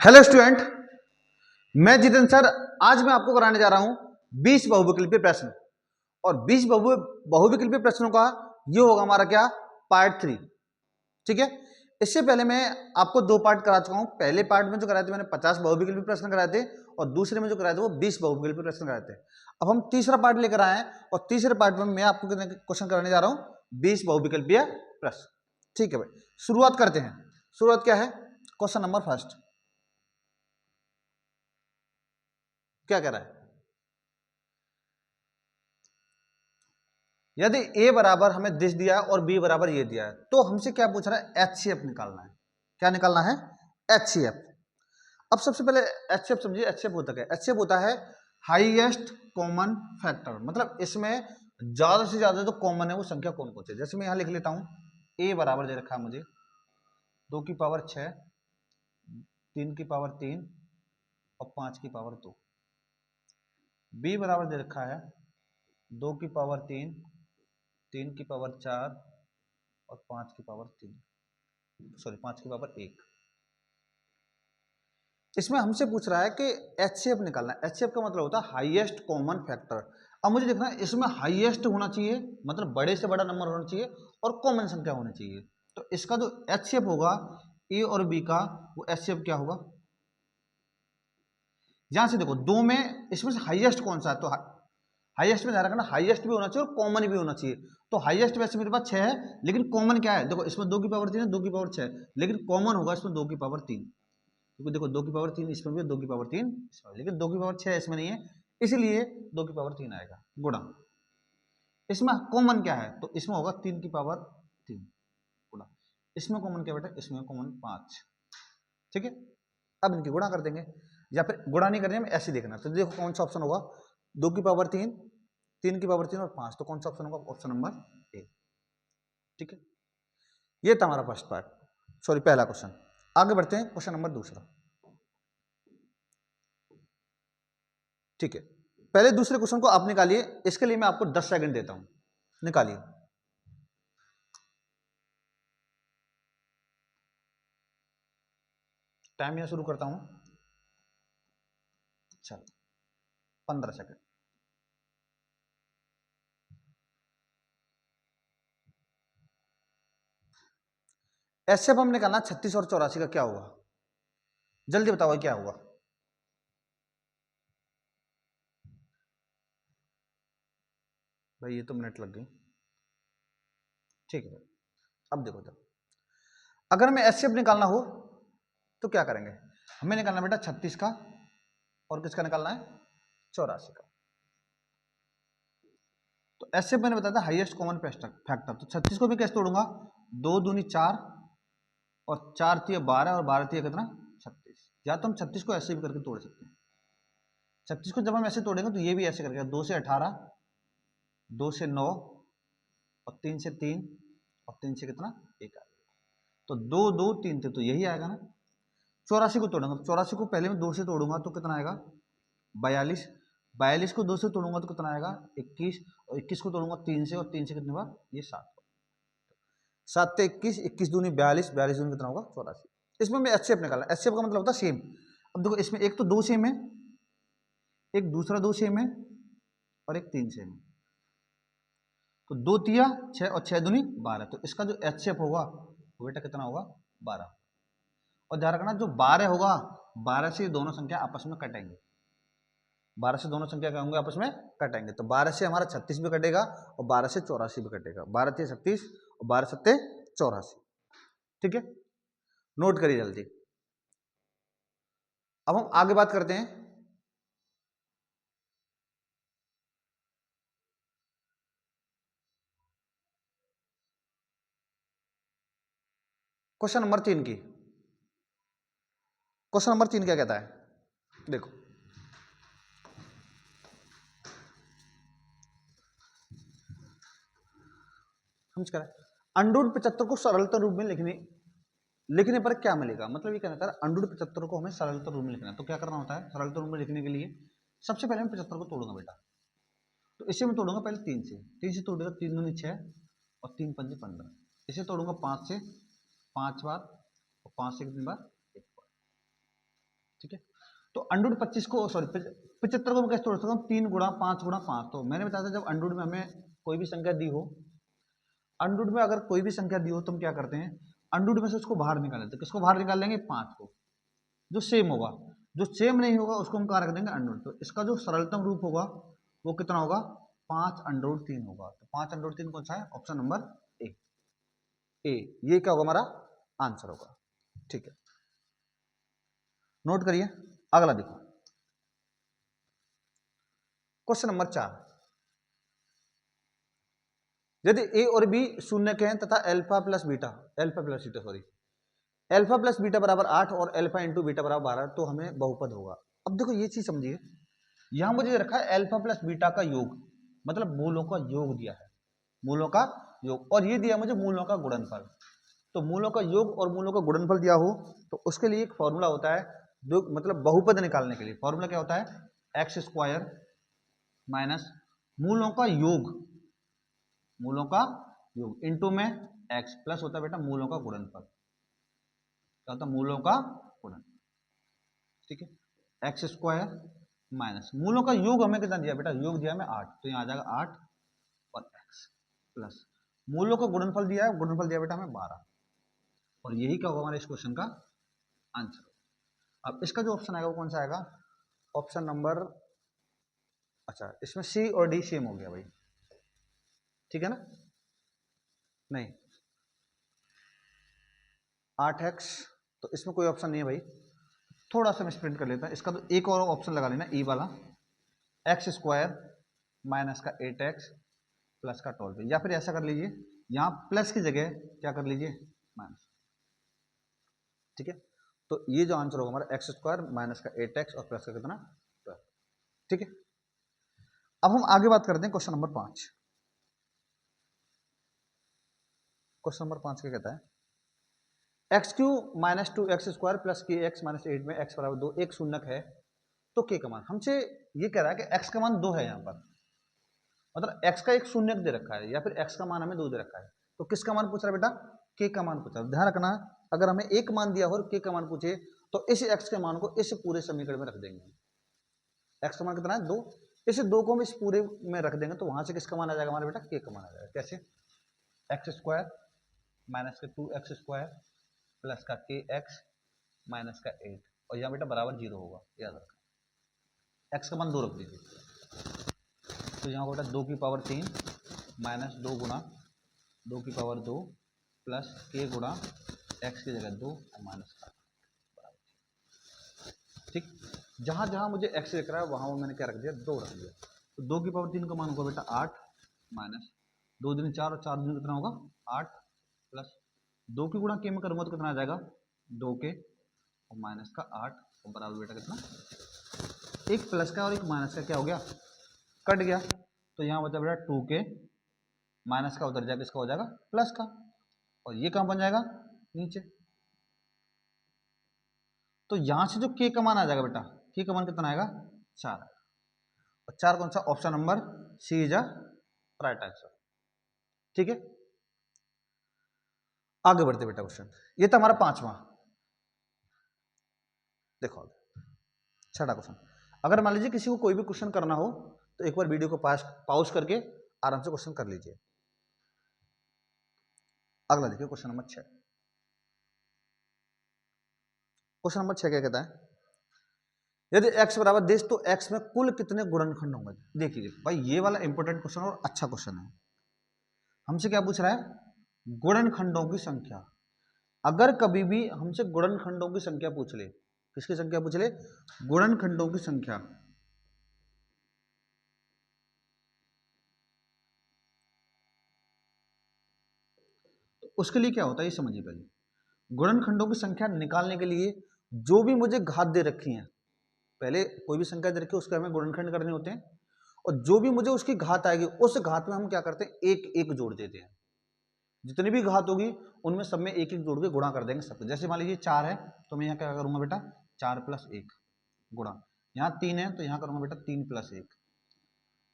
Hello student, मैं Jitendra sir. आज मैं आपको कराने जा रहा हूं 20 बहुविकल्पीय प्रश्न। और 20 बहुविकल्पीय प्रश्नों का ये होगा हमारा क्या, पार्ट 3। ठीक है। इससे पहले मैं आपको दो पार्ट करा चुका हूं। पहले पार्ट में जो कराए थे मैंने 50 बहुविकल्पीय प्रश्न कराए थे, और दूसरे में जो कराए थे वो 20 बहुविकल्पीय प्रश्न कराए थे। अब हम तीसरा पार्ट लेकर आए हैं, और तीसरे पार्ट में मैं आपको क्वेश्चन कराने जा रहा हूं 20 बहुविकल्पीय प्रश्न। ठीक है भाई, शुरुआत करते हैं। शुरुआत क्या है, क्वेश्चन नंबर फर्स्ट क्या कह रहा है। यदि a बराबर हमें दिस दिया है और b बराबर ये दिया है, तो हमसे क्या पूछ रहा है, HCF निकालना है। क्या निकालना है, HCF। अब सबसे पहले HCF समझिए। HCF होता क्या है, HCF होता है हाईएस्ट कॉमन फैक्टर। मतलब इसमें ज्यादा से ज्यादा जो कॉमन है वो संख्या कौन कौन सी है। जैसे मैं यहां लिख लेता हूं, a बराबर दे रखा है मुझे 2 की पावर 6, 3 की पावर 3 और 5 की पावर 2। b बराबर दे रखा है 2 की पावर 3, 3 की पावर 4 और 5 की पावर 3, सॉरी 5 की पावर 1। इसमें हमसे पूछ रहा है कि HCF निकालना है। HCF का मतलब होता है हाईएस्ट कॉमन फैक्टर। अब मुझे देखना है इसमें हाईएस्ट होना चाहिए, मतलब बड़े से बड़ा नंबर होना चाहिए, और कॉमन संख्या होनी चाहिए। तो इसका जो HCF होगा A और B का, वो HCF क्या होगा। यहां से देखो दो में, इसमें से हाईएस्ट कौन सा है, तो हाईएस्ट में ध्यान रखना, हाईएस्ट भी होना चाहिए और कॉमन भी होना चाहिए। तो हाईएस्ट वैसे मेरे पास 6 है, लेकिन कॉमन क्या है, देखो इसमें 2 की पावर 3 है, 2 की पावर 6, लेकिन कॉमन होगा इसमें 2 की पावर 3। क्योंकि देखो 2 की पावर 3 इसमें भी है, 2 की पावर 3 इसमें, लेकिन 2 की पावर 6 इसमें नहीं है, इसलिए 2 की पावर 3 आएगा गुणा। इसमें कॉमन क्या है, तो इसमें होगा 3 की पावर 3 गुणा। इसमें कॉमन क्या बेटा, इसमें कॉमन 5। ठीक है। अब इनकी गुणा कर देंगे, या फिर गुणा नहीं करनी है, ऐसे देखना। तो देखो कौन सा ऑप्शन होगा, 2 की पावर 3, 3 की पावर 3 और 5, तो कौन सा ऑप्शन होगा, ऑप्शन नंबर ए। ठीक है। ये था हमारा फर्स्ट पार्ट, सॉरी पहला क्वेश्चन। आगे बढ़ते हैं, क्वेश्चन नंबर दूसरा। ठीक है, पहले दूसरे क्वेश्चन को आप निकालिए। इसके लिए मैं आपको 10 सेकंड देता हूं, निकालिए। टाइम यहां शुरू करता हूं, चलो 15 सेकंड। ऐसे अब हम निकालना 36 और 84 का क्या होगा, जल्दी बताओ क्या होगा। भाई ये तो मिनट लग गई। ठीक है, अब देखो जब अगर हमें एचसीएफ निकालना हो तो क्या करेंगे, हमें निकालना बेटा 36 का, और किसका निकालना है, 84 का। तो एचसीएफ मैंने बताया था हाईएस्ट कॉमन फैक्टर। तो 36 को भी कैसे तोड़ूंगा, 2 दूनी 4 और 4 तिया 12 और 12 तिया कितना 36। या तो हम 36 को ऐसे भी करके तोड़ सकते हैं। 36 को जब हम ऐसे तोड़ेंगे तो ये भी ऐसे करके 2 से 18, 2 से 9 और 3 से 3 और 3 से कितना 1 आ गया। तो 2 2 3 थे, तो यही आएगा ना। 84 को तोड़ूंगा, तो 84 को पहले मैं 2 से तोड़ूंगा तो कितना आएगा 42। 42 को 2 से तोड़ूंगा तो कितना आएगा 21, और 21 को तोड़ूंगा 3 से, और 3 से कितने बार, ये 7। 7 से 21, 21 दूनी 42, 42 दूनी कितना होगा 84। इसमें मैं एचसीएफ निकालना, एचसीएफ का मतलब होता है सेम। अब देखो इसमें एक तो 2 सेम है, एक दूसरा 2 सेम है, और एक 3 सेम है। तो 2 तिया 6 और 6 दूनी 12, तो इसका जो एचसीएफ होगा वो बेटा कितना होगा 12। और ध्यान रखना जो 12 होगा, 12 से ये दोनों संख्या आपस में कटेंगे। 12 से दोनों संख्या क्या होंगे, आपस में कटेंगे। तो 12 से हमारा 36 भी कटेगा, और 12 से 84 भी कटेगा। 12 से 36 और 12 सत्ते 84। ठीक है, नोट करिए जल्दी। अब हम आगे बात करते हैं। क्वेश्चन नंबर 3 की। क्वेश्चन नंबर 3 क्या कहता है, देखो समझ कर, अंडूर 75 को सरलता रूप में लिखने पर क्या मिलेगा। मतलब ये कहना है अंडूर 75 को हमें सरलता रूप में लिखना है, तो क्या करना होता है सरलता रूप में लिखने के लिए, सबसे पहले मैं 75 को तोड़ूंगा बेटा। तो इसे मैं तोड़ूंगा पहले 3 से तोड़ेगा, 3 दूनी 6 और 3 पंजे 15। इसे तोड़ूंगा 5 से, 5 बार, और 5 से कितनी बार, 1 बार। ठीक है। तो अंडरूट 25 को सॉरी 75 को मैं कैसे तोड़ सकता हूँ, 3 गुणा 5 गुणा 5। तो मैंने बताया था जब अंडरूट में हमें कोई भी संख्या दी हो, अंडरूट में अगर कोई भी संख्या दी हो तो हम क्या करते हैं, अंडरूट में से उसको बाहर निकाल लेते हैं। किसको बाहर निकाल लेंगे, 5 को, जो सेम होगा। जो सेम नहीं होगा उसको हम कहाँ रख देंगे, अंडरूट। तो इसका जो सरलतम रूप होगा वो कितना होगा, 5 अंडरूट 3 होगा। तो 5 अंडरूट 3 कौन सा है, ऑप्शन नंबर ए। ये क्या होगा हमारा आंसर होगा। ठीक है, नोट करिए। अगला देखो, क्वेश्चन नंबर 4। यदि ए और बी शून्य के हैं तथा alpha plus beta alpha plus beta बराबर 8 और अल्फा इंटू बीटा बराबर 12, तो हमें बहुपद होगा। अब देखो ये चीज समझिए, यहां मुझे रखा है अल्फा प्लस बीटा का योग, मतलब मूलों का योग दिया है, मूलों का योग, और ये दिया मुझे मूलों का गुणनफल। तो मूलों का योग और मूलों का गुणनफल दिया हो तो उसके लिए एक फॉर्मूला होता है, जो मतलब बहुपद निकालने के लिए फॉर्मूला क्या होता है, एक्स स्क्वायर माइनस मूलों का योग, मूलों का योग इंटू में एक्स प्लस होता है बेटा मूलों का गुणनफल। क्या होता है, मूलों का गुणन। ठीक है, एक्स स्क्वायर माइनस मूलों का योग हमें कितना दिया बेटा, योग दिया हमें 8, तो यहाँ आ जाएगा 8 और एक्स प्लस मूलों का गुणनफल दिया है, गुणनफल दिया बेटा हमें 12, और यही क्या होगा हमारे इस क्वेश्चन का आंसर। अब इसका जो ऑप्शन आएगा वो कौन सा आएगा, ऑप्शन नंबर, अच्छा इसमें सी और डी सेम हो गया भाई, ठीक है ना, नहीं 8x, तो इसमें कोई ऑप्शन नहीं है भाई, थोड़ा सा मैं स्प्रिंट कर लेता है इसका, तो एक और ऑप्शन लगा लेना ई वाला, एक्स स्क्वायर माइनस का 8x प्लस का 12, या फिर ऐसा कर लीजिए यहाँ प्लस की जगह क्या कर लीजिए माइनस। ठीक है, तो ये जो आंसर होगा हमारा एक्स स्क्वायर माइनस का 8x और प्लस का कितना 12। ठीक है, अब हम आगे बात करते हैं क्वेश्चन नंबर 5। क्वेश्चन नंबर 5 क्या कहता है, x Q minus 2x square plus के एक्स माइनस 8 में x बराबर 2 एक शून्यक है, तो k का मान, हमसे ये कह रहा है कि x का मान 2 है यहाँ पर, मतलब x का एक शून्यक दे रखा है या फिर x का मान हमें 2 दे रखा है, तो किसका मान पूछ रहा है बेटा, k का मान पूछ रहा है। ध्यान रखना, अगर हमें एक मान दिया हो और k का मान पूछे तो इस x के मान को इस पूरे समीकरण में रख देंगे। x का मान कितना है 2, इस 2 को हम इस पूरे में रख देंगे, तो वहां से किसका मान आ जाएगा हमारे बेटा, k का मान आ जाएगा। कैसे, एक्स स्क्वायर माइनस का 2x स्क्वायर प्लस का kx माइनस का 8, और यहाँ बेटा बराबर 0 होगा, याद रखना x का मान 2 रख दीजिए, तो यहाँ बेटा 2 की पावर 3 माइनस 2 गुणा 2 की पावर 2 प्लस k गुणा x की जगह 2 और माइनस का, ठीक। जहाँ जहाँ मुझे x दिख रहा है वहाँ मैंने क्या रख दिया, 2 रख दिया। तो 2 की पावर 3 का मान होगा बेटा 8 माइनस 2 दिन 4 और 4 दिन कितना होगा 8 प्लस 2 की गुणा के में करूँगा तो कितना आ जाएगा 2 के और माइनस का 8 और बराबर बेटा कितना, एक प्लस का और एक माइनस का क्या हो गया, कट गया, तो यहाँ बचा बेटा 2 के, माइनस का उधर जाकर इसका हो जाएगा प्लस का, और ये कहाँ बन जाएगा नीचे। तो यहां से जो k का मान आ जाएगा बेटा, k का मान कितना आएगा 4, और 4 कौन सा, option number C is a right answer. ठीक है, आगे बढ़ते बेटा क्वेश्चन, ये था हमारा 5वां। देखो छठा क्वेश्चन, अगर मान लीजिए किसी को कोई भी क्वेश्चन करना हो तो एक बार वीडियो को पॉज करके आराम से क्वेश्चन कर लीजिए। अगला देखिए क्वेश्चन नंबर 6। क्वेश्चन नंबर 6 क्या कहता है, यदि x बराबर 10 तो x में कुल कितने गुणनखंड होंगे। देखिए भाई ये वाला इंपॉर्टेंट क्वेश्चन और अच्छा क्वेश्चन है, हमसे क्या पूछ रहा है, गुणनखंडों की संख्या। अगर कभी भी हमसे गुणनखंडों की संख्या पूछ ले, किसकी संख्या पूछ ले, गुणनखंडों की संख्या, तो उसके लिए क्या होता है ये समझिए। पहले गुणनखंडों की संख्या निकालने के लिए जो भी मुझे घात दे रखी है, पहले कोई भी संख्या दे रखी है उसके हमें गुणनखंड करने होते हैं, और जो भी मुझे उसकी घात आएगी उस घात में हम क्या करते हैं, एक एक जोड़ देते हैं। जितनी भी घात होगी उनमें सब में एक एक जोड़ के गुणा कर देंगे सबको। जैसे मान लीजिए 4 है तो मैं यहाँ क्या करूंगा बेटा 4 प्लस 1 गुणा, यहाँ 3 है तो यहाँ करूंगा बेटा 3 प्लस 1,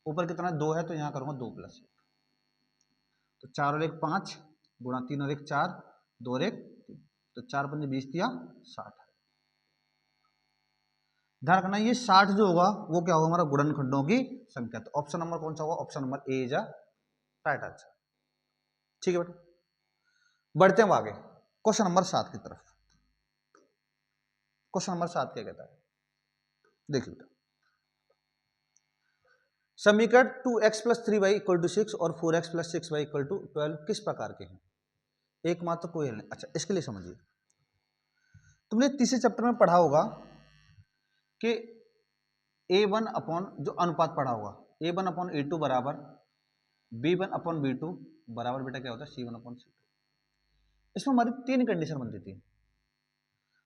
ऊपर कितना 2 है तो यहाँ करूंगा 2 प्लस 1, तो 4 और 1 5 गुणा 3 और 1 4 2 और 1 3, तो 4 पंजे 20 दिया 60 है। ध्यान रखना ये 60 जो होगा वो क्या होगा हमारा गुणनखंडों की संख्या। तो ऑप्शन नंबर कौन सा होगा, option number A is a right answer. ठीक है बेटा, बढ़ते हैं आगे क्वेश्चन नंबर 7 की तरफ। क्वेश्चन नंबर 7 क्या कहता है, देख लीजिए। समीकरण 2x + 3y = 6 और 4x + 6y = 12 किस प्रकार के हैं? एकमात्र कोई हल नहीं। अच्छा, इसके लिए समझिए, तुमने तीसरे चैप्टर में पढ़ा होगा कि a1 अपॉन जो अनुपात पढ़ा होगा a1 अपॉन a2 बराबर b1 अपॉन b2 बराबर बेटा क्या होता है c1 अपॉन c2। इसमें हमारी 3 कंडीशन बनती थी।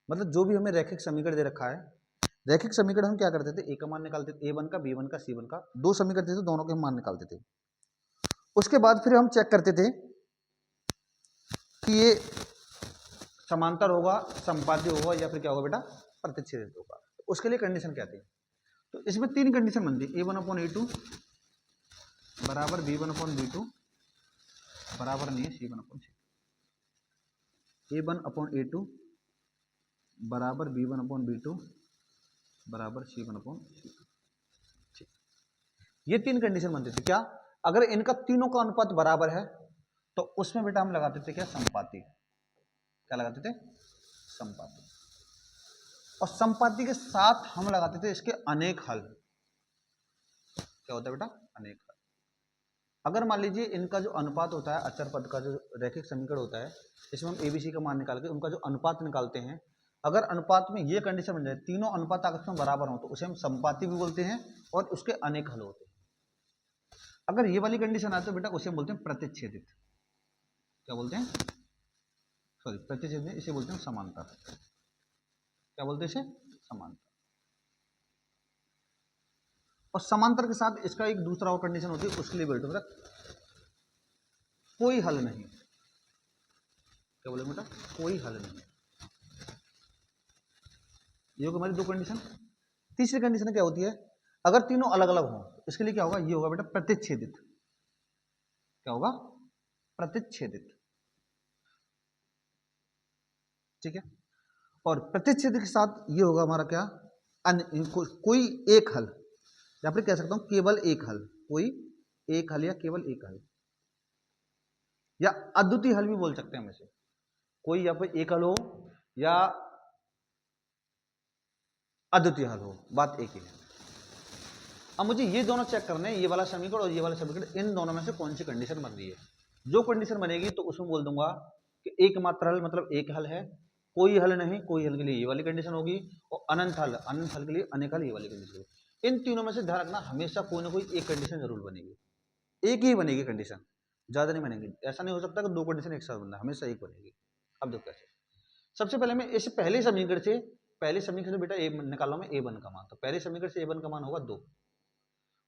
मतलब जो भी हमें रैखिक समीकरण दे रखा है, रैखिक समीकरण हम क्या करते थे, ए का मान निकालते थे, a1 का, b1 का, c1 का, 2 समीकरण थे तो दोनों के हम मान निकालते थे। उसके बाद फिर हम चेक करते थे कि ये समांतर होगा, संपाती होगा, या फिर क्या होगा बेटा प्रतिच्छेदित होगा। तो उसके लिए कंडीशन क्या थी, तो इसमें 3 कंडीशन बनती है। a1 अपॉन a2 बराबर b1 अपॉन b2 बराबर नहीं है c1 upon c2। a1 upon a2 बराबर b1 अपॉन b2 बराबर c1 अपॉन c2। ये 3 कंडीशन बनती थी। क्या, अगर इनका तीनों का अनुपात बराबर है तो उसमें बेटा हम लगाते थे क्या, संपाती। क्या लगाते थे, संपाती। और संपाती के साथ हम लगाते थे इसके अनेक हल। क्या होता है बेटा, अनेक हल। अगर मान लीजिए इनका जो अनुपात होता है, अचर पद का जो रैखिक समीकरण होता है, इसमें हम एबीसी का मान निकाल के उनका जो अनुपात निकालते हैं, अगर अनुपात में ये कंडीशन बन जाए तीनों अनुपात आपस में बराबर हो तो उसे हम संपाती भी बोलते हैं और उसके अनेक हल होते हैं। अगर ये वाली कंडीशन आती है बेटा उसे हम बोलते हैं प्रतिच्छेदित। क्या बोलते हैं, सॉरी प्रतिच्छेदित, इसे बोलते हैं समांतर। क्या बोलते हैं इसे, समांतर। और समांतर के साथ इसका एक दूसरा और कंडीशन होती है, उसके लिए बोलते हैं कोई हल नहीं। क्या बोले बेटा, कोई हल नहीं। ये होगी हमारी 2 कंडीशन। तीसरी कंडीशन क्या होती है, अगर तीनों अलग अलग हों तो इसके लिए क्या होगा, ये होगा बेटा प्रतिच्छेदित। क्या होगा, प्रतिच्छेदित। ठीक है, और प्रतिच्छेदित के साथ ये होगा हमारा क्या, कोई एक हल, या फिर कह सकता हूं केवल एक हल। कोई एक हल या केवल एक हल, या अद्वितीय हल भी बोल सकते हैं हम इसे। कोई या फिर एक हल हो या अद्वितीय हल हो, बात एक ही है। अब मुझे ये दोनों चेक करने हैं, ये वाला समीकरण और ये वाला समीकरण, इन दोनों में से कौन सी कंडीशन बन रही है। जो कंडीशन बनेगी तो उसमें बोल दूंगा कि एकमात्र हल मतलब एक हल है, कोई हल नहीं, कोई हल के लिए ये वाली कंडीशन होगी, और अनंत हल के लिए अनेक हल ये वाली कंडीशन होगी। इन तीनों में से ध्यान रखना हमेशा कोई ना कोई एक कंडीशन जरूर बनेगी, एक ही बनेगी कंडीशन, ज्यादा नहीं बनेगी। ऐसा नहीं हो सकता कि 2 कंडीशन एक साथ बनना, हमेशा एक बनेगी। अब देखो कैसे, सबसे पहले मैं इस पहले समीकरण से बेटा ए निकाल रहा हूं मैं a1 का मान। तो पहले समीकरण से a1 का मान होगा 2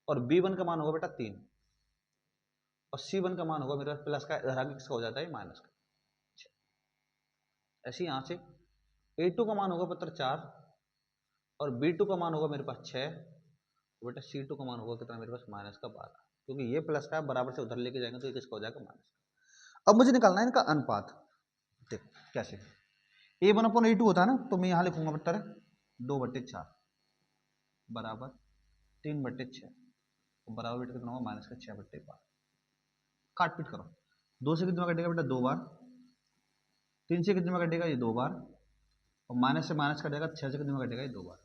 और b1 का मान होगा बेटा 3 और c1 का मान होगा मेरे पास प्लस का, इधर आगे किसका हो जाता है माइनस का। ऐसे यहां से a2 का मान होगा पुत्र 4 और b2 का मान होगा मेरे पास 6, तो बेटा c2 का मान होगा कितना मेरे पास माइनस का 12, क्योंकि ये प्लस का बराबर से उधर लेके जाएंगे तो ये किसका हो जाएगा, माइनस का। अब मुझे निकालना है इनका अनुपात। देखो कैसे, a1 अपॉन a2 होता है ना, तो मैं यहां लिखूंगा पुत्र 2/4 बराबर 3/6 बराबर बेटा कितना होगा, माइनस का 6/12। काट पीट करो, 2 से कितना कटेगा बेटा 2 बार, 3 से कितना कटेगा ये 2 बार, और माइनस से माइनस कटेगा 6 से कितना कटेगा ये 2 बार।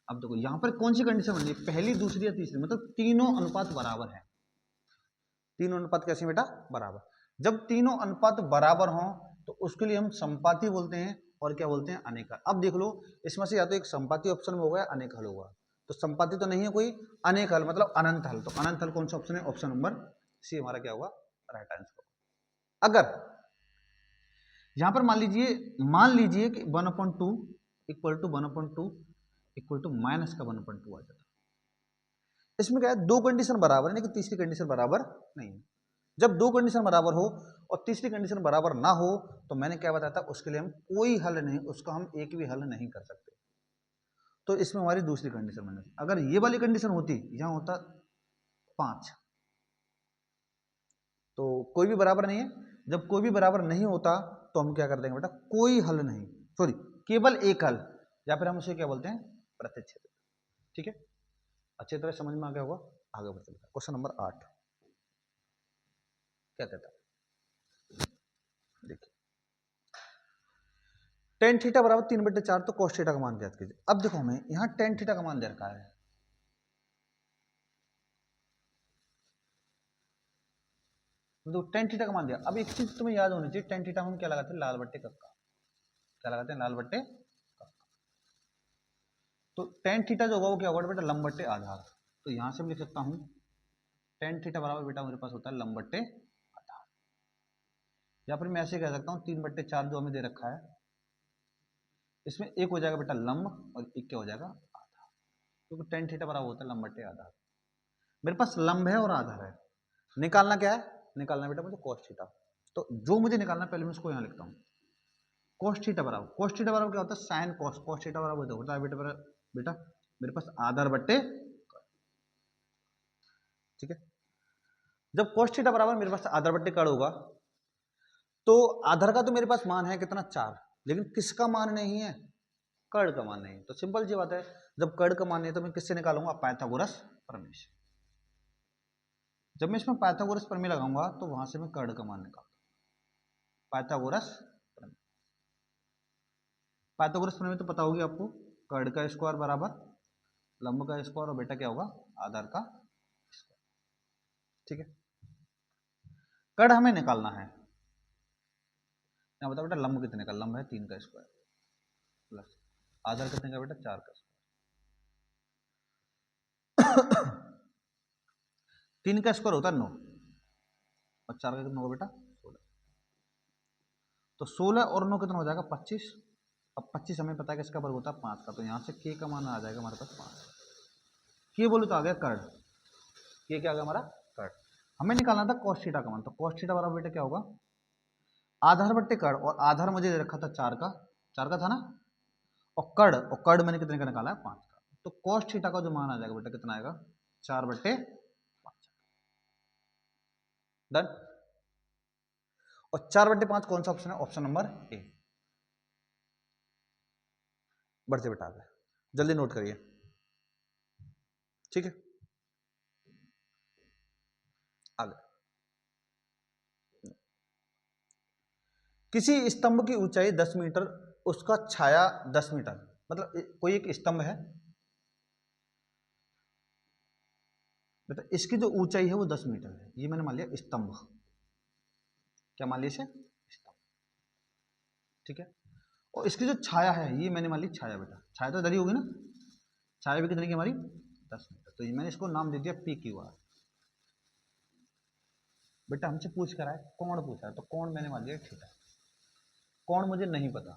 अब देखो यहाँ पर कौन सी कंडीशन बन रही है, पहली दूसरी या तीसरी, मतलब तीनों अनुपात बराबर है। तीनों अनुपात कैसे बेटा, बराबर। जब तीनों अनुपात बराबर हों तो उसके लिए हम संपाती बोलते हैं और क्या बोलते हैं, अनेक हल। अब देख लो इसमें से या तो एक संपाती ऑप्शन में होगा या अनेक हल होगा। तो संपाती तो नहीं है कोई, अनेक हल मतलब अनंत हल। तो अनंत हल कौन सा ऑप्शन है, ऑप्शन नंबर सी हमारा क्या होगा, राइट आंसर। अगर यहां पर मान लीजिए कि 1/2 equal to 1/2 equal to minus का 1/2 आ जाता, इसमें क्या है, 2 कंडीशन बराबर है लेकिन तीसरी कंडीशन बराबर नहीं है। जब 2 कंडीशन बराबर हो और तीसरी कंडीशन बराबर ना हो तो मैंने क्या बताया था, उसके लिए हम कोई हल नहीं, उसका हम एक भी हल नहीं कर सकते। तो इसमें हमारी दूसरी कंडीशन बनी। अगर ये वाली कंडीशन होती, यहां होता 5, तो कोई भी बराबर नहीं है। जब कोई भी बराबर नहीं होता तो हम क्या कर देंगे बेटा, कोई हल नहीं, सॉरी केवल एक हल, या फिर हम उसे क्या बोलते हैं, प्रतिच्छेदित। ठीक है, अच्छी तरह समझ में आ गया होगा। आगे बढ़ते हैं, क्वेश्चन नंबर 8 क्या कहता है, देखिए टेन थीटा बराबर 3/4 तो cos थीटा का मान ज्ञात कीजिए। अब देखो हमें यहाँ टेन थीटा का मान दे रखा है, तो टेन थीटा का मान दिया। अब एक चीज तुम्हें याद होनी चाहिए, टेन थीटा हम क्या लगाते हैं, लाल बट्टे कक्का, क्या लगाते हैं, लाल बट्टे कक्का। तो टेन थीटा जो होगा वो क्या होगा बेटा, लंब बट्टे आधार। तो यहां से मैं लिख सकता हूं टेन थीटा बराबर बेटा मेरे पास होता है लंब बट्टे आधार, या फिर मैं ऐसे कह सकता हूँ 3/4 जो हमें दे रखा है, इसमें एक हो जाएगा बेटा लंब और एक क्या हो जाएगा आधार, क्योंकि टेन थीटा बराबर होता है लंब बट्टे आधार। मेरे पास लंब है और आधार है, निकालना क्या है, निकालना बेटा मुझे cos थीटा। तो जो मुझे निकालना पहले मैं उसको यहाँ लिखता हूँ, cos थीटा बराबर क्या होता है, साइन cos, cos थीटा बराबर होता है बेटा मेरे पास आधार बट्टे, ठीक है। जब cos थीटा बराबर मेरे पास आधार बट्टे कड़ होगा, तो आधार का तो मेरे पास मान है कितना 4, लेकिन किसका मान नहीं है, कड़ का मान नहीं। तो सिंपल सी बात है, जब कड़ का मान नहीं है तो मैं किससे निकालूंगा, पाइथागोरस प्रमेय से। जब मैं इसमें पाइथागोरस प्रमेय लगाऊंगा तो वहां से मैं कड़ का मान निकालूंगा, पाइथागोरस प्रमेय। पाइथागोरस प्रमेय तो पता होगी आपको, कड़ का स्क्वायर बराबर लंब का स्क्वायर और बेटा क्या होगा आधार का स्क्वायर, ठीक है। कड़ हमें निकालना है, यहाँ बताओ बेटा लंब कितने का, लंब है 3 का स्क्वायर प्लस आधार कितने का बेटा 4 का स्क्वायर। 3 का स्क्वायर होता है 9 और 4 का कितना होगा बेटा 16। तो 16 और 9 कितना हो जाएगा 25। अब 25 हमें पता है किसका वर्ग होता है 5 का, तो यहाँ से k का मान आ जाएगा हमारे पास 5। k बोले तो आ गया कर्ण, k क्या आ गया हमारा कर्ण। हमें निकालना था cos थीटा का मान, तो cos थीटा बराबर बेटा क्या होगा आधार बट्टे कर्ण, और आधार मुझे दे रखा था 4 का था ना, और कर्ण मैंने कितने का निकाला है 5 का। तो cos थीटा का जो मान आ जाएगा बेटा कितना आएगा 4/5, डन। और 4/5 कौन सा ऑप्शन है, ऑप्शन नंबर ए। बढ़ते बेटा आगे, जल्दी नोट करिए, ठीक है। आगे किसी स्तंभ की ऊंचाई 10 मीटर, उसका छाया 10 मीटर, मतलब कोई एक स्तंभ है बेटा, इसकी जो ऊंचाई है वो 10 मीटर है, ये मैंने मान लिया स्तंभ, क्या मान लिया इसे स्तंभ, ठीक है। और इसकी जो छाया है ये मैंने मान ली छाया, बेटा छाया तो दरी होगी ना, छाया भी कितनी की हमारी 10 मीटर, तो ये मैंने इसको नाम दे दिया PQR। बेटा हमसे पूछ कर आए कौन पूछा है, तो कौन मैंने मान लिया थीटा, कौन मुझे नहीं पता,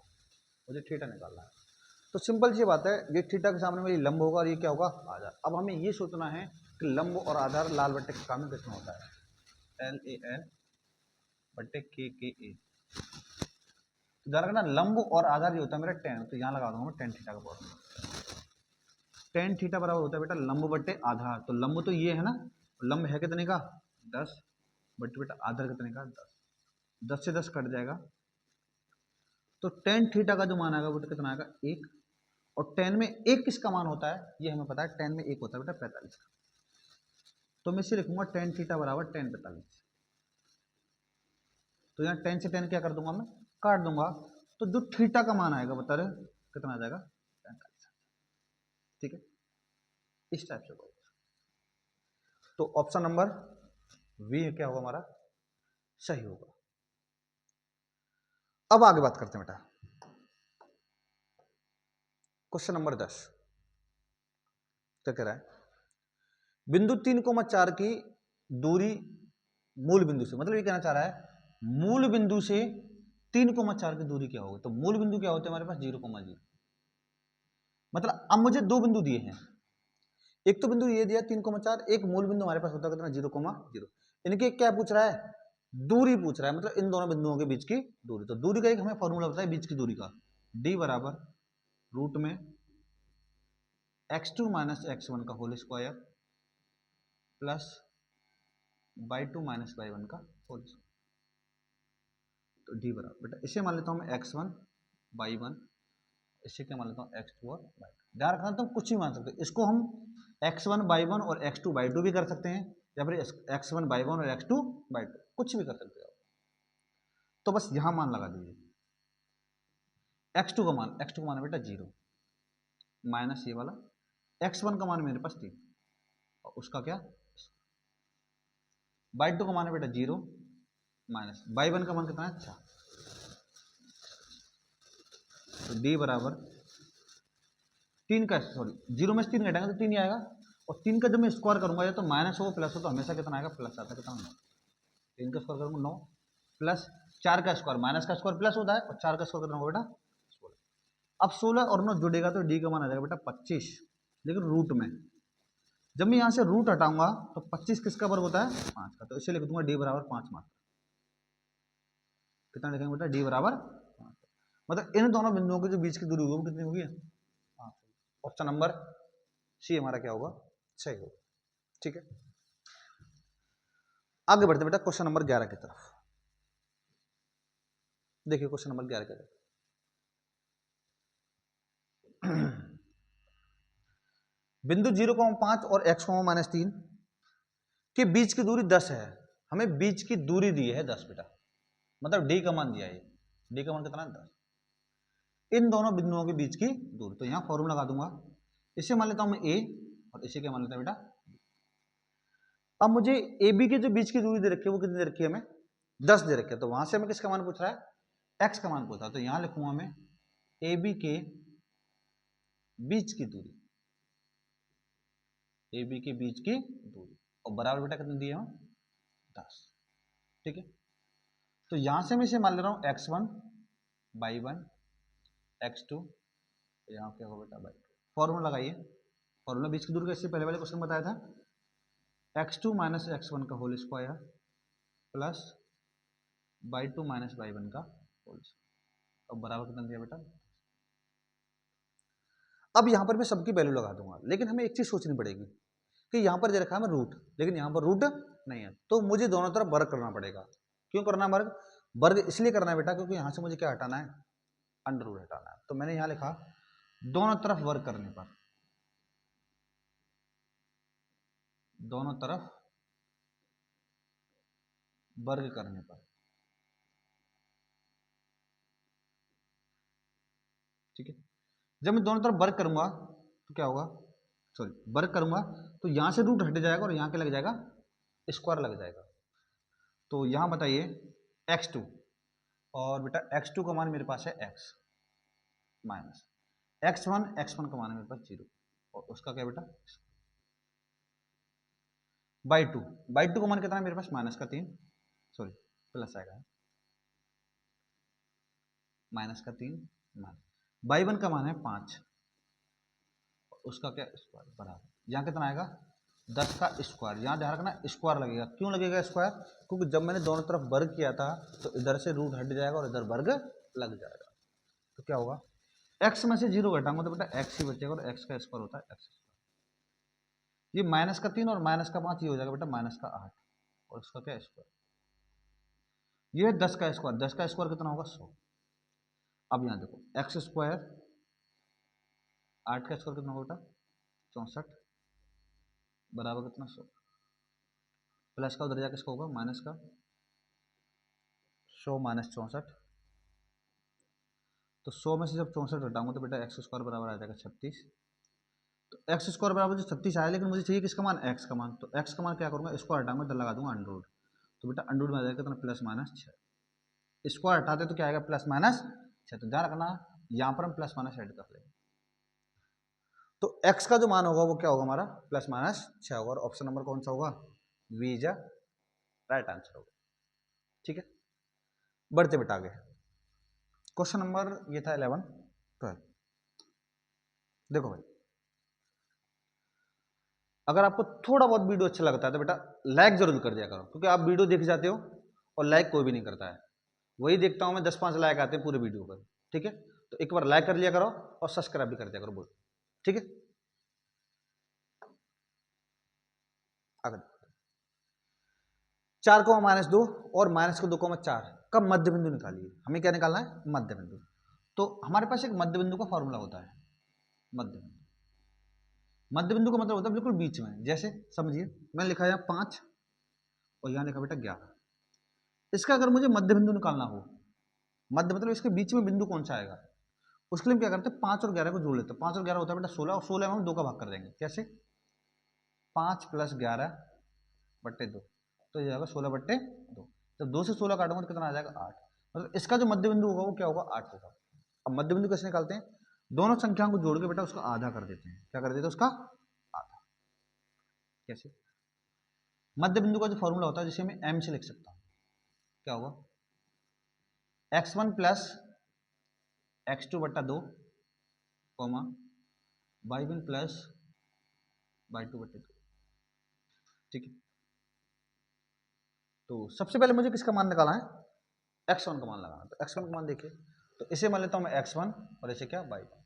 मुझे थीटा निकालना है। तो सिंपल सी बात है, ये थीटा के सामने मेरी लंब होगा और ये क्या होगा आधार। अब हमें ये सोचना है कि लंब और आधार लाल बट्टे के काम में कितना होता है, LAL बट्टे KKA। तो ध्यान रखना लंब और आधार ये होता है मेरा टेन, तो यहाँ लगा दूंगा मैं टेन थीटा का फॉर्मूला। टेन थीटा बराबर होता है बेटा लंब बट्टे आधार, तो लंब तो ये है ना, लंब है कितने का 10 बट्टे बेटा आधार कितने का 10, 10 से 10 कट जाएगा, तो टेन थीटा का जो मान आएगा वो कितना आएगा 1। और टेन में एक किसका मान होता है ये हमें पता है, टेन में एक होता है बेटा 45 का, तो मैं इसे लिखूंगा टेन थीटा बराबर टेन 45। तो यहाँ टेन से टेन क्या कर दूंगा मैं काट दूंगा, तो जो थीटा का मान आएगा बता रहे कितना आ जाएगा 45, ठीक है। इस टाइप से होगा, तो ऑप्शन नंबर बी क्या होगा हमारा सही होगा। अब आगे बात करते हैं बेटा, क्वेश्चन नंबर 10 क्या कह रहा है, बिंदु 3,4 की दूरी मूल बिंदु से, मतलब ये कहना चाह रहा है मूल बिंदु से 3,4 की दूरी क्या होगी। तो मूल बिंदु क्या होते हैं हमारे पास 0,0, मतलब अब मुझे दो बिंदु दिए हैं, एक तो बिंदु ये दिया 3,4, एक मूल बिंदु हमारे पास होता है कितना 0,0। इनके क्या पूछ रहा है दूरी पूछ रहा है, मतलब इन दोनों बिंदुओं के बीच की दूरी। तो दूरी का एक हमें फॉर्मूला पता है बीच की दूरी का, d बराबर रूट में x2 माइनस x1 का whole square plus y2 minus y1 का होल स्क्वायर। तो d बराबर बेटा इसे मान लेता हूं मैं x1 y1 इसी के मान लेता हूँ x2 और y2। ध्यान रखना तुम कुछ भी मान सकते हो, इसको हम x1 y1 और x2 y2 भी कर सकते हैं, या फिर x1 y1 और x2 y2 कुछ भी कर सकते हो। तो बस यहां मान लगा दीजिए, x2 का मान है बेटा 0 माइनस ये वाला, x1 का मान मेरे पास 3 और उसका क्या y2 का मान है बेटा 0 माइनस y1 का मान कितना है 4। तो d बराबर 3 का सॉरी 0 में से 3 घटाएंगे तो 3 ही आएगा, और 3 का जब मैं स्क्वायर करूंगा या तो माइनस हो प्लस हो तो हमेशा कितना आएगा प्लस आता है, कितना 9। 3 का स्क्वायर करूंगा 9 प्लस 4 का स्क्वायर, माइनस का स्क्वायर प्लस होता है, और 4 का स्क्वायर कितना होगा बेटा 16। अब 16 और 9 जुड़ेगा तो d का मान आ जाएगा बेटा 25, लेकिन रूट में। जब मैं यहाँ से रूट हटाऊंगा तो 25 किसका वर्ग होता है 5 का, तो इसे लिख दूंगा d बराबर 5 मात्रा। कितना लिखेंगे बेटा d बराबर 5। मतलब इन दोनों बिंदुओं के जो बीच की दूरी होगी वो कितनी होगी 5। ऑप्शन नंबर सी हमारा क्या होगा सही होगा। ठीक है, आगे बढ़ते बेटा क्वेश्चन नंबर 11 की तरफ। देखिए क्वेश्चन नंबर 11 की तरफ। बिंदु 0,5 और x,-3 के बीच की दूरी 10 है। हमें बीच की दूरी दी है 10 बेटा, मतलब d का मान दिया है, d का मान कितना है 10। इन दोनों बिंदुओं के बीच की दूरी, तो यहां फॉर्मूला लगा दूंगा, इसे मान लेता हूं मैं a और इसे क्या मान लेता हूं बेटा। अब मुझे AB के जो बीच की दूरी दे रखी है वो कितनी दे रखी है हमें 10 दे रखी है, तो वहां से हमें किसका मान पूछ रहा है x का मान पूछ रहा है, तो यहां लिखूंगा मैं AB के बीच की दूरी, AB के बीच की दूरी, और बराबर बेटा कितनी दी है 10। ठीक है, तो यहां से मैं इसे मान ले रहा हूं x1 y1 x2, यहाँ क्या होगा बेटा y2। फॉर्मूला लगाइए, फॉर्मूला बीच की दूरी का इससे पहले वाले क्वेश्चन बताया था, x2 माइनस x1 का whole square plus y2 minus y1 का होल स्क्वायर, अब बराबर कितना दिया बेटा। अब यहां पर मैं सबकी वैल्यू लगा दूंगा, लेकिन हमें एक चीज सोचनी पड़ेगी कि यहां पर दे रखा है रूट, लेकिन यहां पर रूट नहीं है, तो मुझे दोनों तरफ वर्ग करना पड़ेगा। क्यों करना वर्ग, वर्ग इसलिए करना है बेटा क्योंकि यहां से मुझे क्या हटाना है अंडर रूट हटाना है। तो मैंने यहां लिखा दोनों तरफ वर्ग करने पर, दोनों तरफ वर्ग करने पर, ठीक है। जब मैं दोनों तरफ वर्ग करूंगा तो क्या होगा, सॉरी वर्ग करूंगा तो यहां से रूट हट जाएगा और यहां क्या लग जाएगा स्क्वायर लग जाएगा। तो यहां बताइए x2, और बेटा x2 का मान मेरे पास है x माइनस x1 का मान है मेरे पास 0, और उसका क्या बेटा y2 का मान कितना है मेरे पास माइनस का 3, सॉरी प्लस आएगा माइनस का 3 माइनस y1 का मान है 5, उसका क्या स्क्वायर बराबर, यहाँ कितना आएगा 10 का स्क्वायर। यहाँ ध्यान रखना स्क्वायर लगेगा, क्यों लगेगा स्क्वायर, क्योंकि जब मैंने दोनों तरफ वर्ग किया था तो इधर से रूट हट जाएगा और इधर वर्ग लग जाएगा, तो क्या होगा x में से 0 घटाऊंगा तो बेटा x ही बचेगा, और x का स्क्वायर होता है x स्क्वायर। ये माइनस का 3 और माइनस का 5 ये हो जाएगा बेटा माइनस का 8, और उसका क्या स्क्वायर, ये 10 का स्क्वायर, 10 का स्क्वायर कितना होगा 100। अब यहाँ देखो x स्क्वायर 8 का स्क्वायर कितना होगा बेटा 64 बराबर कितना 100, प्लस का उधर जाकर किसका होगा माइनस का 100 माइनस 64, तो 100 में से जब 64 घटाऊंगा तो बेटा x स्क्वायर बराबर आ जाएगा 36। तो x स्क्वायर बराबर जो 36 आया, लेकिन मुझे चाहिए किसका मान x का मान, तो x का मान क्या करूंगा स्क्वायर हटाऊंगा इधर लगा दूंगा अंडर रूट, तो बेटा अंडर रूट में आ जाएगा कितना प्लस माइनस 6, स्क्वायर हटाते तो क्या आएगा प्लस माइनस 6, तो ध्यान रखना यहाँ पर हम प्लस माइनस ऐड कर लेंगे, तो x का जो मान होगा वो क्या होगा हमारा प्लस माइनस 6 होगा, और ऑप्शन नंबर कौन सा होगा वी इज राइट आंसर होगा। ठीक है, बढ़ते बेटा आगे, क्वेश्चन नंबर ये था 11 12। देखो भाई, अगर आपको थोड़ा बहुत वीडियो अच्छा लगता है तो बेटा लाइक जरूर कर दिया करो, क्योंकि आप वीडियो देख जाते हो और लाइक कोई भी नहीं करता है, वही देखता हूं मैं 10-5 लाइक आते हैं पूरे वीडियो पर। ठीक है, तो एक बार लाइक कर लिया करो और सब्सक्राइब भी कर दिया करो, बोल ठीक है। अगर 4,-2 और -2,4 का मध्य बिंदु निकालिए, हमें क्या निकालना है मध्य बिंदु। तो हमारे पास एक मध्य बिंदु का फॉर्मूला होता है। मध्य बिंदु, मध्य बिंदु का मतलब होता है बिल्कुल बीच में। जैसे समझिए मैंने लिखा यहाँ 5 और यहाँ लिखा बेटा 11। इसका अगर मुझे मध्य बिंदु निकालना हो, मध्य मतलब इसके बीच में बिंदु कौन सा आएगा, उसके लिए हम क्या करते हैं 5 और 11 को जोड़ लेते हैं। 5 और 11 होता है बेटा 16 और 16 में हम 2 का भाग कर देंगे। कैसे? 5 + 11/2 तो ये जाएगा 16/2। जब 2 से 16 काटूंगा तो कितना आ जाएगा 8। मतलब इसका जो मध्य बिंदु होगा वो क्या होगा 8 होगा। अब मध्य बिंदु कैसे निकालते हैं, दोनों संख्याओं को जोड़ के बेटा उसका आधा कर देते हैं। क्या कर देते हैं उसका आधा। कैसे? मध्य बिंदु का जो फॉर्मूला होता है जिसे मैं m से लिख सकता हूँ, क्या होगा x1 + x2/2 y1 + y2/2। ठीक है, तो सबसे पहले मुझे किसका मान निकालना है, x1 का मान लगाना। तो x1 का मान देखिए, तो इसे मान लेता हूँ मैं x1 और इसे क्या y1।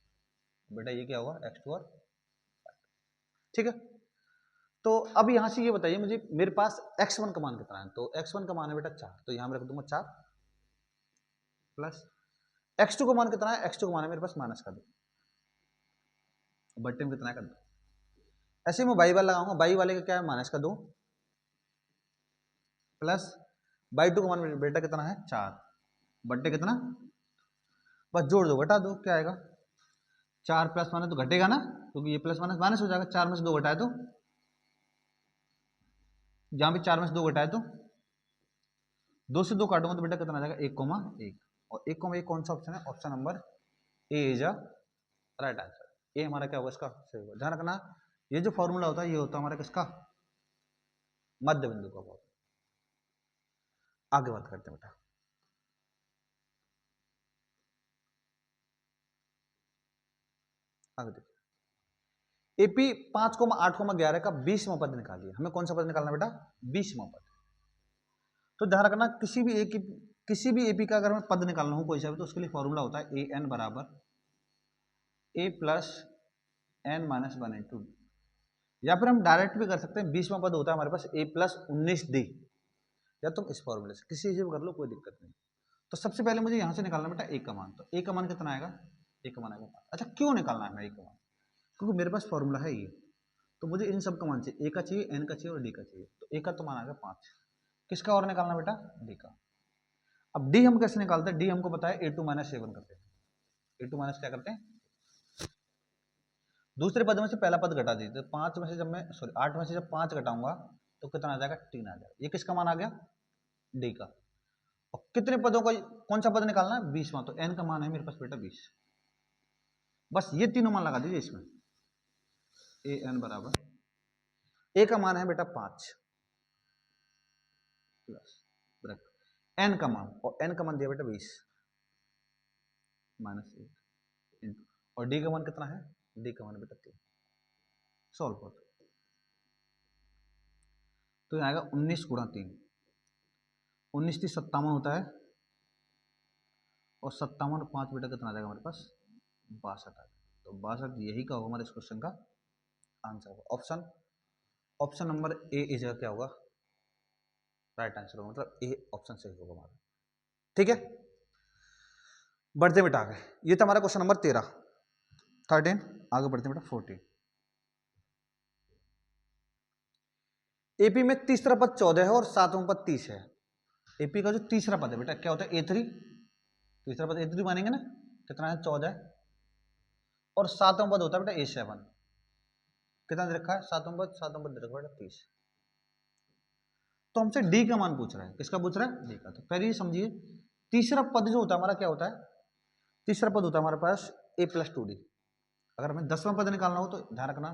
बेटा ये क्या होगा x2 और y2। ठीक है, तो अब यहां से ये बताइए मुझे, मेरे पास x1 का मान कितना है। तो x1 का मान है बेटा 4, तो यहां मैं रख दूंगा 4 प्लस x2 का मान कितना है, x2 का मान है मेरे पास -2, बट्टे में कितना है 2। ऐसे मैं y वाला लगाऊंगा, y वाले का क्या है -2 प्लस y2 का मान बेटा कितना है 4 बट्टे कितना, बस जोड़ दो घटा दो, क्या आएगा 4 प्लस माइनस तो घटेगा ना, क्योंकि ये प्लस माइनस माइनस हो जाएगा। 4 में से 2 घटाए तो, जहां भी 4 में से 2 घटाए तो 2 से 2 काटूंगा तो बेटा कितना आ जाएगा 1,1। और 1,1 कौन सा ऑप्शन है, option number A is a right answer. A हमारा क्या होगा इसका सही होगा। ध्यान रखना ये जो फॉर्मूला होता है ये होता है हमारा किसका, मध्य बिंदु का। आगे बात करते हैं बेटा, आगे देखिए एपी 5,8,11 का 20वां पद निकालिए। हमें कौन सा पद निकालना बेटा, 20वां पद। तो ध्यान रखना किसी भी एपी का अगर हमें पद निकालना हो कोई सा भी, तो उसके लिए फॉर्मूला होता है ए एन बराबर ए प्लस एन माइनस 1 × या फिर हम डायरेक्ट भी कर सकते हैं। 20वां पद होता है हमारे पास a + 19d, या तुम इस फॉर्मूले से किसी से भी कर लो, कोई दिक्कत नहीं। तो सबसे पहले मुझे यहां से निकालना बेटा a का मान। तो a का मान कितना आएगा, a का मान आएगा 5। अच्छा क्यों निकालना है हमें a का मान, क्योंकि मेरे पास फॉर्मूला है ये, तो मुझे इन सब का मान चाहिए, a का चाहिए, n का चाहिए और d का चाहिए। तो a का तो मान आ गया 5, किसका और निकालना बेटा, d का। अब d हम कैसे निकालते हैं, d हमको पता है a2 - 7 करते हैं। a2 क्या करते हैं, दूसरे पद में से पहला पद घटा दीजिए। 5 में से जब मैं 8 में से जब 5 घटाऊंगा तो कितना आ जाएगा 3 आ जाएगा। ये किसका मान आ गया, डी का। और कितने पदों का कौन सा पद निकालना है, 20वां। तो एन का मान है मेरे पास बेटा 20। बस ये तीनों मान लगा दीजिए इसमें। ए एन बराबर ए का मान है बेटा 5 प्लस एन का मान, और एन का मान दिया बेटा 20 -1 और डी का मान कितना है, डी का मान बेटा 3। सॉल्व कर तो आएगा 19 × 3, 19 × 57 होता है, और 57 और 5 बेटा कितना आ जाएगा हमारे पास 62 आ जाएगा। तो 62 यही का होगा हमारे इस क्वेश्चन का आंसर होगा। ऑप्शन नंबर ए इज क्या होगा राइट आंसर होगा, मतलब ए ऑप्शन सही होगा हमारा। ठीक है, बढ़ते बेटा आगे। ये था हमारा क्वेश्चन नंबर 13। आगे बढ़ते बेटा 14। एपी में तीसरा पद 14 है और 7वां पद 30 है। एपी का जो तीसरा पद है बेटा क्या होता है, A3। तीसरा पद A3 मानेंगे ना, कितना है 14, और 7वां पद होता है बेटा A7। कितना दे रखा है 7वां पद, 7वां पद दे रखा है बेटा 30। तो हमसे डी का मान पूछ रहा है, किसका पूछ रहा है, डी का। तो पहले ये समझिए तीसरा पद जो होता है हमारा क्या होता है, तीसरा पद होता है हमारे पास a + 2d। अगर हमें 10वां पद निकालना हो तो ध्यान रखना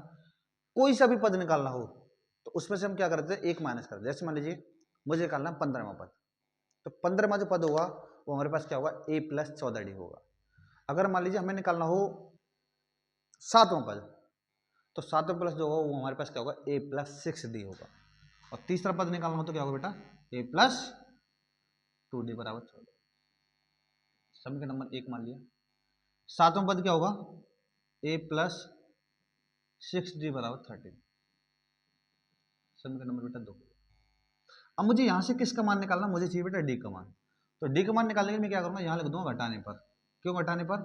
कोई सा भी पद निकालना हो तो उसमें से हम क्या करते हैं, एक माइनस करते हैं। जैसे मान लीजिए मुझे निकालना 15वां पद, तो 15वां जो पद होगा वो हमारे पास क्या होगा a + 14d होगा। अगर मान लीजिए हमें निकालना हो 7वां पद, तो 7वां प्लस जो होगा वो हमारे पास क्या होगा a + 6d होगा। और तीसरा पद निकालना हो तो क्या होगा बेटा a + 2d बराबर 14। समीकरण नंबर 1 मान लिया। 7वां पद क्या होगा a + 6d बराबर 13। समीकरण नंबर बेटा 2। अब मुझे यहां से किसका मान निकालना, मुझे चाहिए बेटा d का मान। तो d का मान निकालने के लिए मैं क्या करूंगा, यहां लिख दूंगा घटाने पर। क्यों घटाने पर?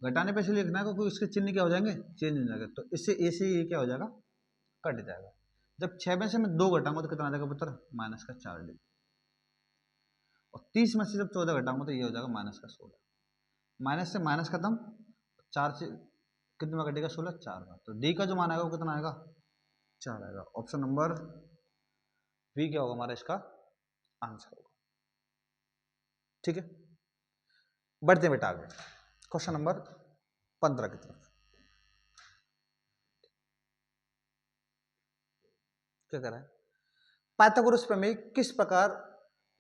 घटाने पर इसलिए लिखना है क्योंकि इसके चिन्ह क्या हो जाएंगे, चेंज हो जाएगा, तो इससे ए से ये क्या हो जाएगा, कट जाएगा। जब 6 में से मैं 2 घटाऊंगा तो कितना आ जाएगा पुत्र, -4 डिग्री। और 30 में से जब 14 घटाऊंगा तो ये हो जाएगा -16। माइनस से माइनस खत्म, 4 से कितने में कटेगा, 16, 4 बार। तो डी का जो मान आएगा वो कितना आएगा, 4 आएगा। ऑप्शन नंबर बी क्या होगा हमारा इसका आंसर होगा। ठीक है, बढ़ते बेटा आगे क्वेश्चन नंबर 15 की तरफ। क्या कह रहा है, पाइथागोरस प्रमेय किस प्रकार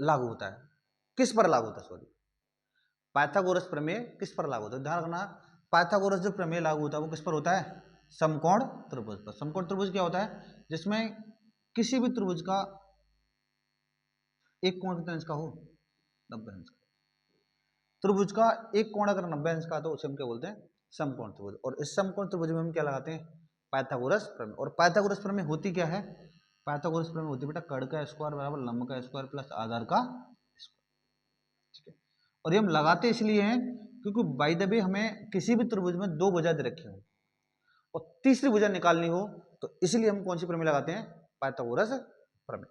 लागू होता है, किस पर लागू होता है, सॉरी, पाइथागोरस प्रमेय किस पर लागू होता है? ध्यान रखना, पाइथागोरस जो प्रमेय लागू होता है वो किस पर होता है, समकोण त्रिभुज पर। समकोण त्रिभुज क्या होता है, जिसमें किसी भी त्रिभुज का एक कोण कितने अंश का हो, 90 अंश का। त्रिभुज का एक कोण अगर 90 अंश का तो उसे हम क्या बोलते हैं, समकोण त्रिभुज। और इस समकोण त्रिभुज में हम क्या लगाते हैं, पाइथागोरस प्रमेय। और पाइथागोरस प्रमेय होती क्या है, पाइथागोरस प्रमेय होती है बेटा कर्ण का स्क्वायर बराबर लंब का स्क्वायर प्लस आधार का स्क्वायर। ठीक है, और ये हम लगाते इसलिए हैं क्योंकि बाय द वे हमें किसी भी त्रिभुज में 2 भुजा दे रखी हो और तीसरी भुजा निकालनी हो तो इसलिए हम कौन सी प्रमेय लगाते हैं, पाइथागोरस प्रमेय।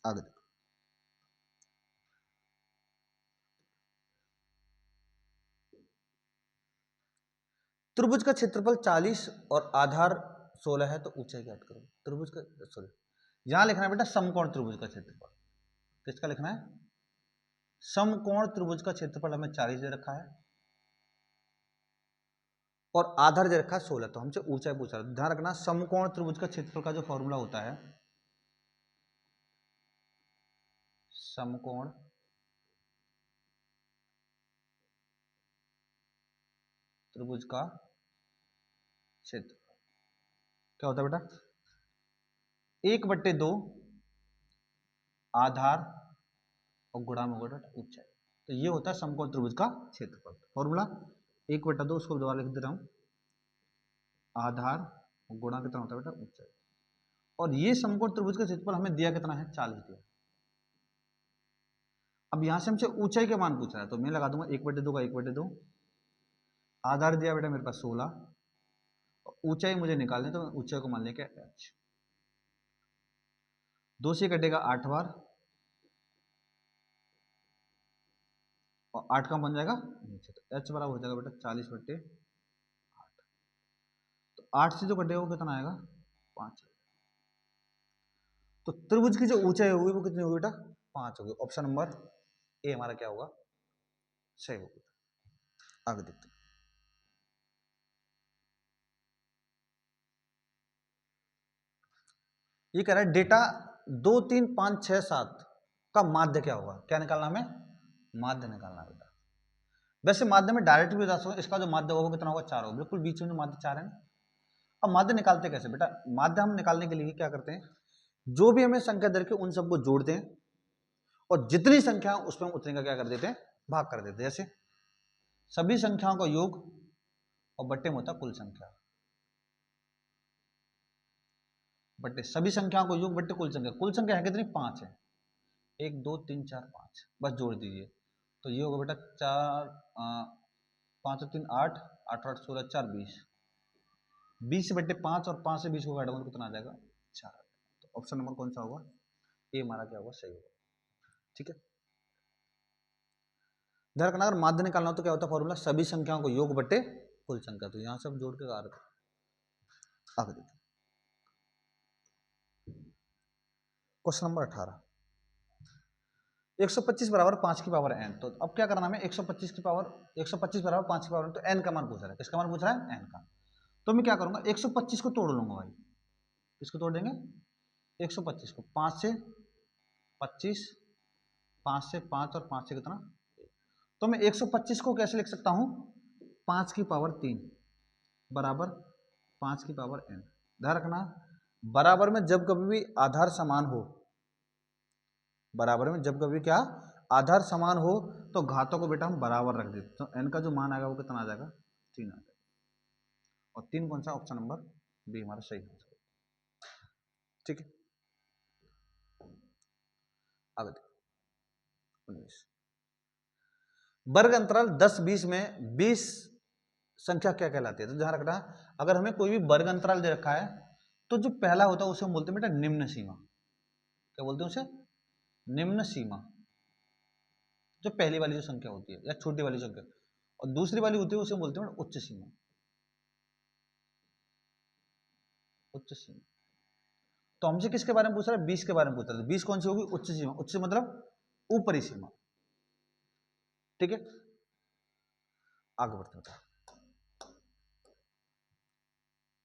आगे देखो, त्रिभुज का क्षेत्रफल 40 और आधार 16 है तो ऊंचाई ज्ञात करो। त्रिभुज का, सॉरी, यहां लिखना है बेटा समकोण त्रिभुज का क्षेत्रफल। किसका लिखना है, समकोण त्रिभुज का क्षेत्रफल हमें 40 दे रखा है और आधार दे रखा है 16, तो हमसे ऊंचाई पूछा है। ध्यान रखना, समकोण त्रिभुज का क्षेत्रफल का जो फॉर्मूला होता है, समकोण त्रिभुज का क्षेत्र क्या होता है बेटा, 1/2 आधार और गुणा में होगा ऊंचाई। तो ये होता है समकोण त्रिभुज का क्षेत्रफल। फॉर्मूला 1/2, उसको दोबारा लिख दे रहा हूं, आधार और गुणा कितना होता है बेटा, ऊंचाई। और ये समकोण त्रिभुज का क्षेत्रफल हमें दिया कितना है, 40 दिया। अब यहां से हमसे ऊंचाई के मान पूछ रहा है तो मैं लगा दूंगा 1/2 का 1/2, आधार दिया बेटा मेरे पास 16, ऊंचाई मुझे निकालनी तो ऊंचाई को मान लेंगे h। 2 से कटेगा 8 बार और 8 का बन जाएगा नीचे, तो h बराबर हो जाएगा बेटा 40/8। तो 8 से जो कटेगा वो कितना आएगा, 5। तो त्रिभुज की जो ऊंचाई होगी वो कितनी होगी बेटा, 5 होगी। ऑप्शन नंबर ए हमारा क्या होगा, सही होगा। आगे देखते हैं, ये कह रहा है डेटा 2, 3, 5, 6, 7 का माध्य क्या होगा, क्या निकालना हमें, माध्य निकालना बेटा। वैसे माध्य में डायरेक्ट भी बता सकते, इसका जो माध्य होगा वो कितना होगा, 4 होगा, बिल्कुल बीच में जो माध्य 4 है ना। अब माध्य निकालते कैसे बेटा, माध्य हम निकालने के लिए क्या करते हैं, जो भी हमें संख्या दे रखी उन सबको जोड़ते हैं और जितनी संख्या उसमें हम उतने का क्या कर देते हैं, भाग कर देते हैं। जैसे सभी संख्याओं का योग और बट्टे में होता कुल संख्या, बट्टे सभी संख्याओं को योग बट्टे कुल संख्या है कितनी, 5 है। 1, 2, 3, 4, 5 बस जोड़ दीजिए तो ये होगा बेटा 4, 5 और 3 8, 8 8 16 4 20, 20/5 और 5 से 20 को काटोगे तो कितना आ जाएगा, 4। तो ऑप्शन नंबर कौन सा होगा, ये हमारा क्या होगा, सही होगा। ठीक है, ध्यान रखना अगर माध्य निकालना हो तो क्या होता है फॉर्मूला, सभी संख्याओं को योग बट्टे कुल संख्या। तो यहां से हम जोड़ के आगे देखते, क्वेश्चन नंबर 18, 125 बराबर 5 की पावर n। तो अब क्या करना हमें, 125 की पावर 125 बराबर 5 की पावर n, तो n का मान पूछ रहा है, किसका मान पूछ रहा है, n का। तो मैं क्या करूंगा, 125 को तोड़ लूंगा भाई। किसको तोड़ देंगे, 125 को, 5 से 25, 5 से 5 और 5 से कितना, तो मैं 125 को कैसे लिख सकता हूं, 5 की पावर 3 बराबर 5 की पावर n। ध्यान रखना, बराबर में जब कभी भी आधार समान हो, बराबर में जब कभी क्या आधार समान हो तो घातों को बेटा हम बराबर रख देते, तो n का जो मान आएगा वो कितना आ जाएगा, 3 आ जाएगा। और 3 कौन सा, ऑप्शन नंबर बी हमारा सही आंसर। ठीक है, आगे देखो 19, वर्ग अंतराल 10 20 में 20 संख्या क्या कहलाती है? तो ध्यान रखना, अगर हमें कोई भी वर्ग अंतराल दे रखा है तो जो पहला होता है उसे हम बोलते हैं बेटा निम्न सीमा। क्या बोलते हैं उसे? निम्न सीमा। जो पहली वाली जो संख्या होती है या छोटी वाली संख्या, और दूसरी वाली होती है उसे बोलते हैं उच्च सीमा। उच्च सीमा। तो हमसे किसके बारे में पूछ रहा है? 20 के बारे में पूछ रहा है। 20 कौन सी होगी? उच्च सीमा। उच्च मतलब ऊपरी सीमा। ठीक है, आगे बढ़ते हैं।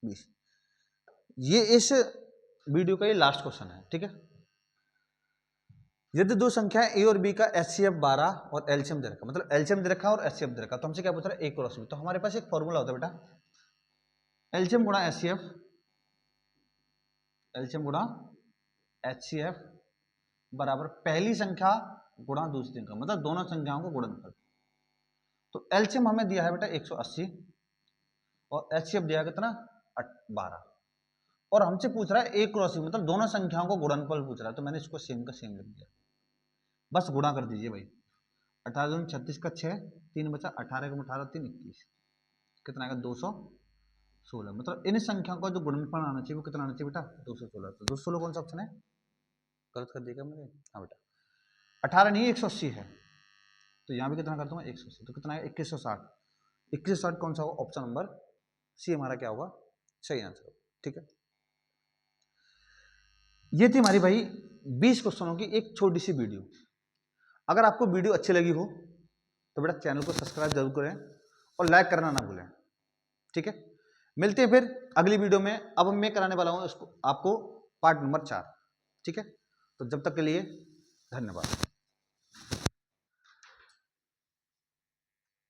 20, ये इस वीडियो का ये लास्ट क्वेश्चन है। ठीक है, यदि दो संख्या ए और बी का एचसीएफ 12 और एलसीएम दे रखा, मतलब एलसीएम दे रखा और एचसीएफ दे रखा, तो हमसे क्या पूछ रहा है? ए क्रॉस बी। तो हमारे पास एक फॉर्मूला होता है बेटा, एलसीएम गुणा एचसीएफ, एलसीएम गुणा एचसीएफ बराबर पहली संख्या गुणा दूसरी संख्या, मतलब दोनों संख्याओं को गुणनफल। तो एलसीएम हमें दिया है बेटा 180 और एचसीएफ दिया है कितना? 12, और हमसे पूछ रहा है ए क्रॉस बी, मतलब दोनों संख्याओं को गुणनफल पूछ रहा है। तो मैंने इसको सेम का सेम लिख दिया, बस गुणा कर दीजिए भाई। 18 दूनी 36 का 6, 3 बचा, 18 का 18 3 21, कितना आएगा? 216। मतलब इन संख्याओं का जो गुणनफल आना चाहिए वो कितना आना चाहिए बेटा? 216। तो 216 कौन सा ऑप्शन है? गलत कर दिया मैंने? हाँ बेटा, 18 नहीं 180 है, तो यहाँ भी कितना कर दूंगा? 180। तो कितना है? 2160। 2160 कौन सा होगा? ऑप्शन नंबर सी हमारा क्या होगा? सही आंसर। ठीक है, ये थी हमारी भाई 20 क्वेश्चनों की एक छोटी सी वीडियो। अगर आपको वीडियो अच्छी लगी हो तो बेटा चैनल को सब्सक्राइब जरूर करें और लाइक करना ना भूलें। ठीक है, मिलते हैं फिर अगली वीडियो में। अब मैं कराने वाला हूं इसको आपको पार्ट नंबर 4। ठीक है, तो जब तक के लिए धन्यवाद।